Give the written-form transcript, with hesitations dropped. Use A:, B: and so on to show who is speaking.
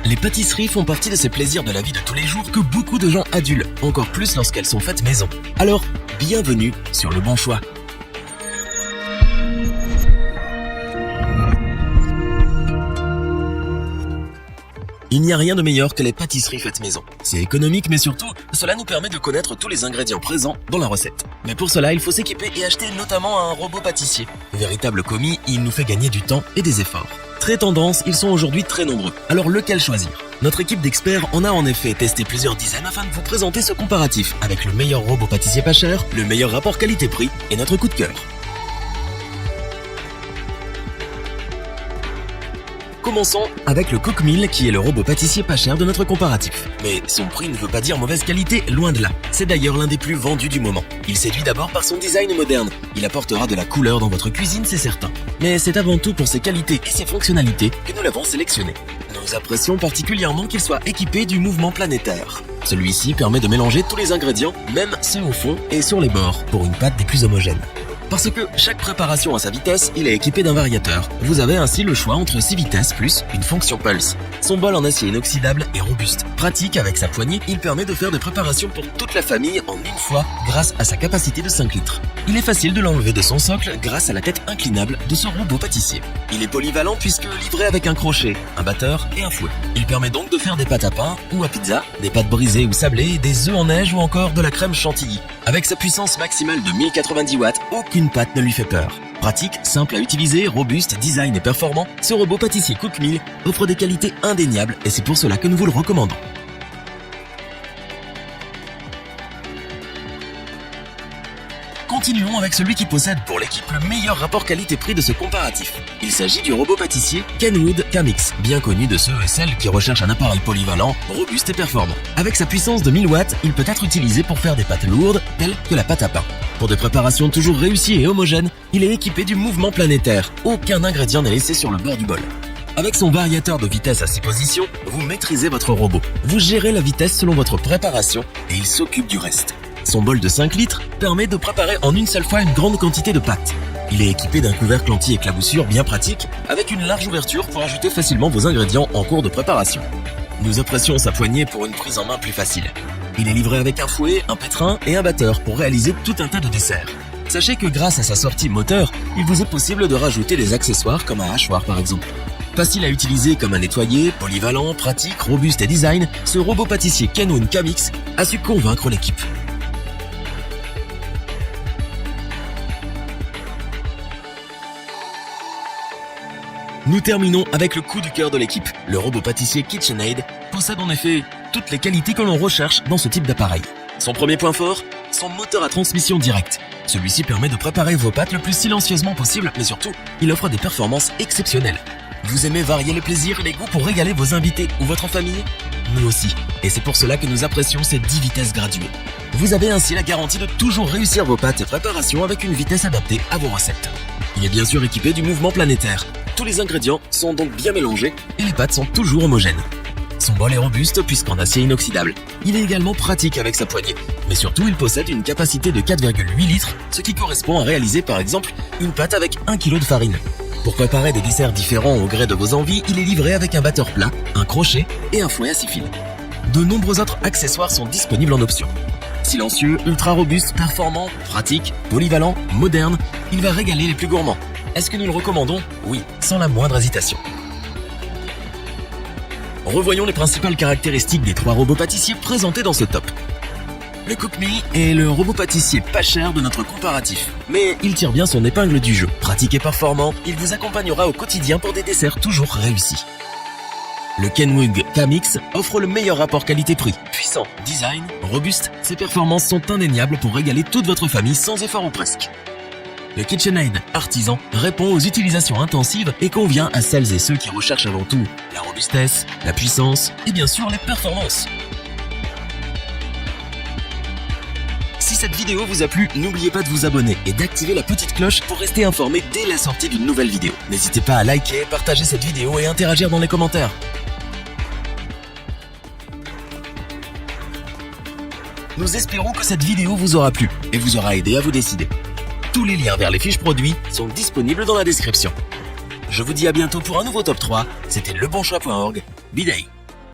A: Les pâtisseries font partie de ces plaisirs de la vie de tous les jours que beaucoup de gens adulent, encore plus lorsqu'elles sont faites maison. Alors, bienvenue sur Le Bon Choix. Il n'y a rien de meilleur que les pâtisseries faites maison. C'est économique, mais surtout, cela nous permet de connaître tous les ingrédients présents dans la recette. Mais pour cela, il faut s'équiper et acheter notamment un robot pâtissier. Véritable commis, il nous fait gagner du temps et des efforts. Très tendance, ils sont aujourd'hui très nombreux. Alors lequel choisir? Notre équipe d'experts en a en effet testé plusieurs dizaines afin de vous présenter ce comparatif avec le meilleur robot pâtissier pas cher, le meilleur rapport qualité-prix et notre coup de cœur. Commençons avec le Cookmill qui est le robot pâtissier pas cher de notre comparatif. Mais son prix ne veut pas dire mauvaise qualité, loin de là. C'est d'ailleurs l'un des plus vendus du moment. Il séduit d'abord par son design moderne. Il apportera de la couleur dans votre cuisine, c'est certain. Mais c'est avant tout pour ses qualités et ses fonctionnalités que nous l'avons sélectionné. Nous apprécions particulièrement qu'il soit équipé du mouvement planétaire. Celui-ci permet de mélanger tous les ingrédients, même ceux au fond et sur les bords, pour une pâte des plus homogènes. Parce que chaque préparation a sa vitesse, il est équipé d'un variateur. Vous avez ainsi le choix entre 6 vitesses plus une fonction pulse. Son bol en acier inoxydable est robuste. Pratique avec sa poignée, il permet de faire des préparations pour toute la famille en une fois grâce à sa capacité de 5 litres. Il est facile de l'enlever de son socle grâce à la tête inclinable de ce robot pâtissier. Il est polyvalent puisque livré avec un crochet, un batteur et un fouet. Il permet donc de faire des pâtes à pain ou à pizza, des pâtes brisées ou sablées, des œufs en neige ou encore de la crème chantilly. Avec sa puissance maximale de 1090 watts, aucune pâte ne lui fait peur. Pratique, simple à utiliser, robuste, design et performant, ce robot pâtissier Cookmill offre des qualités indéniables et c'est pour cela que nous vous le recommandons. Continuons avec celui qui possède pour l'équipe le meilleur rapport qualité-prix de ce comparatif. Il s'agit du robot pâtissier Kenwood Kamix, bien connu de ceux et celles qui recherchent un appareil polyvalent, robuste et performant. Avec sa puissance de 1000 watts, il peut être utilisé pour faire des pâtes lourdes, telles que la pâte à pain. Pour des préparations toujours réussies et homogènes, il est équipé du mouvement planétaire. Aucun ingrédient n'est laissé sur le bord du bol. Avec son variateur de vitesse à 6 positions, vous maîtrisez votre robot. Vous gérez la vitesse selon votre préparation et il s'occupe du reste. Son bol de 5 litres permet de préparer en une seule fois une grande quantité de pâtes. Il est équipé d'un couvercle anti-éclaboussure bien pratique, avec une large ouverture pour ajouter facilement vos ingrédients en cours de préparation. Nous apprécions sa poignée pour une prise en main plus facile. Il est livré avec un fouet, un pétrin et un batteur pour réaliser tout un tas de desserts. Sachez que grâce à sa sortie moteur, il vous est possible de rajouter des accessoires comme un hachoir par exemple. Facile à utiliser comme un nettoyer, polyvalent, pratique, robuste et design, ce robot pâtissier Kenwood Kamix a su convaincre l'équipe. Nous terminons avec le coup du cœur de l'équipe. Le robot pâtissier KitchenAid possède en effet toutes les qualités que l'on recherche dans ce type d'appareil. Son premier point fort, son moteur à transmission directe. Celui-ci permet de préparer vos pâtes le plus silencieusement possible, mais surtout, il offre des performances exceptionnelles. Vous aimez varier les plaisirs et les goûts pour régaler vos invités ou votre famille? Nous aussi, et c'est pour cela que nous apprécions ces 10 vitesses graduées. Vous avez ainsi la garantie de toujours réussir vos pâtes et préparations avec une vitesse adaptée à vos recettes. Il est bien sûr équipé du mouvement planétaire. Tous les ingrédients sont donc bien mélangés et les pâtes sont toujours homogènes. Son bol est robuste puisqu'en acier inoxydable. Il est également pratique avec sa poignée. Mais surtout, il possède une capacité de 4,8 litres, ce qui correspond à réaliser par exemple une pâte avec 1 kg de farine. Pour préparer des desserts différents au gré de vos envies, il est livré avec un batteur plat, un crochet et un fouet à 6 fils. De nombreux autres accessoires sont disponibles en option. Silencieux, ultra robuste, performant, pratique, polyvalent, moderne, il va régaler les plus gourmands. Est-ce que nous le recommandons? Oui, sans la moindre hésitation. Revoyons les principales caractéristiques des 3 robots pâtissiers présentés dans ce top. Le Cookmill est le robot pâtissier pas cher de notre comparatif, mais il tire bien son épingle du jeu. Pratique et performant, il vous accompagnera au quotidien pour des desserts toujours réussis. Le Kenwood Kamix offre le meilleur rapport qualité-prix. Puissant, design, robuste, ses performances sont indéniables pour régaler toute votre famille sans effort ou presque. Le KitchenAid Artisan répond aux utilisations intensives et convient à celles et ceux qui recherchent avant tout la robustesse, la puissance et bien sûr les performances. Si cette vidéo vous a plu, n'oubliez pas de vous abonner et d'activer la petite cloche pour rester informé dès la sortie d'une nouvelle vidéo. N'hésitez pas à liker, partager cette vidéo et interagir dans les commentaires. Nous espérons que cette vidéo vous aura plu et vous aura aidé à vous décider. Tous les liens vers les fiches produits sont disponibles dans la description. Je vous dis à bientôt pour un nouveau top 3. C'était lebonchoix.org. Biday.